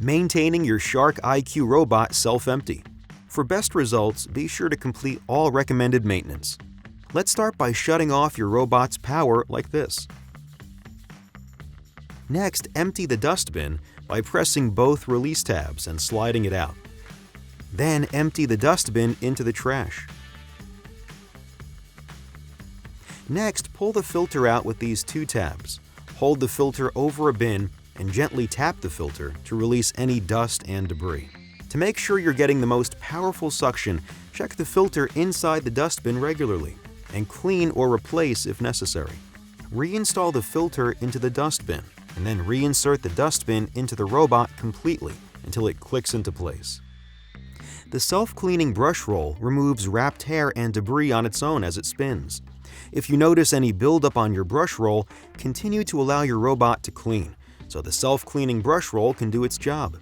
Maintaining your Shark IQ robot self-empty. For best results, be sure to complete all recommended maintenance. Let's start by shutting off your robot's power like this. Next, empty the dustbin by pressing both release tabs and sliding it out. Then empty the dustbin into the trash. Next, pull the filter out with these two tabs. Hold the filter over a bin and gently tap the filter to release any dust and debris. To make sure you're getting the most powerful suction, check the filter inside the dustbin regularly and clean or replace if necessary. Reinstall the filter into the dustbin and then reinsert the dustbin into the robot completely until it clicks into place. The self-cleaning brush roll removes wrapped hair and debris on its own as it spins. If you notice any buildup on your brush roll, continue to allow your robot to clean, so the self-cleaning brush roll can do its job.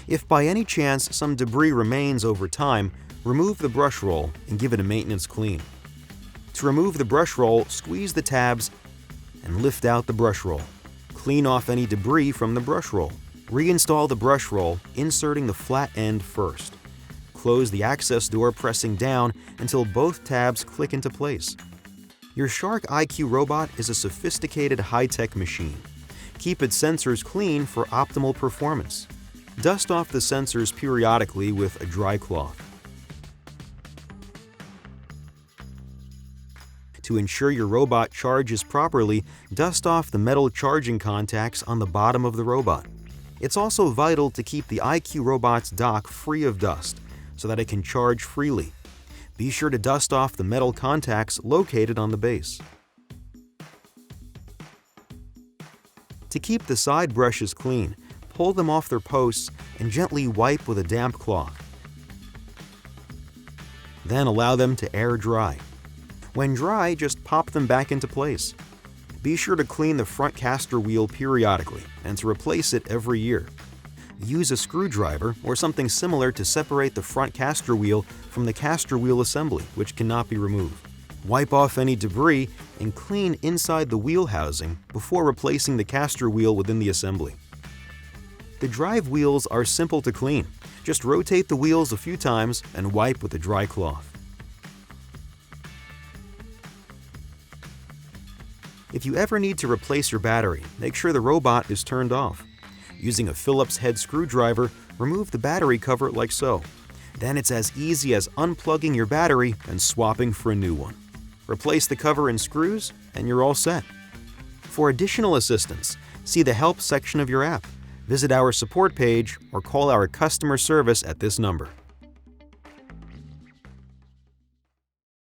If by any chance some debris remains over time, remove the brush roll and give it a maintenance clean. To remove the brush roll, squeeze the tabs and lift out the brush roll. Clean off any debris from the brush roll. Reinstall the brush roll, inserting the flat end first. Close the access door pressing down until both tabs click into place. Your Shark IQ robot is a sophisticated high-tech machine. Keep its sensors clean for optimal performance. Dust off the sensors periodically with a dry cloth. To ensure your robot charges properly, dust off the metal charging contacts on the bottom of the robot. It's also vital to keep the IQ robot's dock free of dust so that it can charge freely. Be sure to dust off the metal contacts located on the base. To keep the side brushes clean, pull them off their posts and gently wipe with a damp cloth. Then allow them to air dry. When dry, just pop them back into place. Be sure to clean the front caster wheel periodically and to replace it every year. Use a screwdriver or something similar to separate the front caster wheel from the caster wheel assembly, which cannot be removed. Wipe off any debris and clean inside the wheel housing before replacing the caster wheel within the assembly. The drive wheels are simple to clean. Just rotate the wheels a few times and wipe with a dry cloth. If you ever need to replace your battery, make sure the robot is turned off. Using a Phillips head screwdriver, remove the battery cover like so. Then it's as easy as unplugging your battery and swapping for a new one. Replace the cover and screws, and you're all set. For additional assistance, see the Help section of your app, visit our support page, or call our customer service at this number.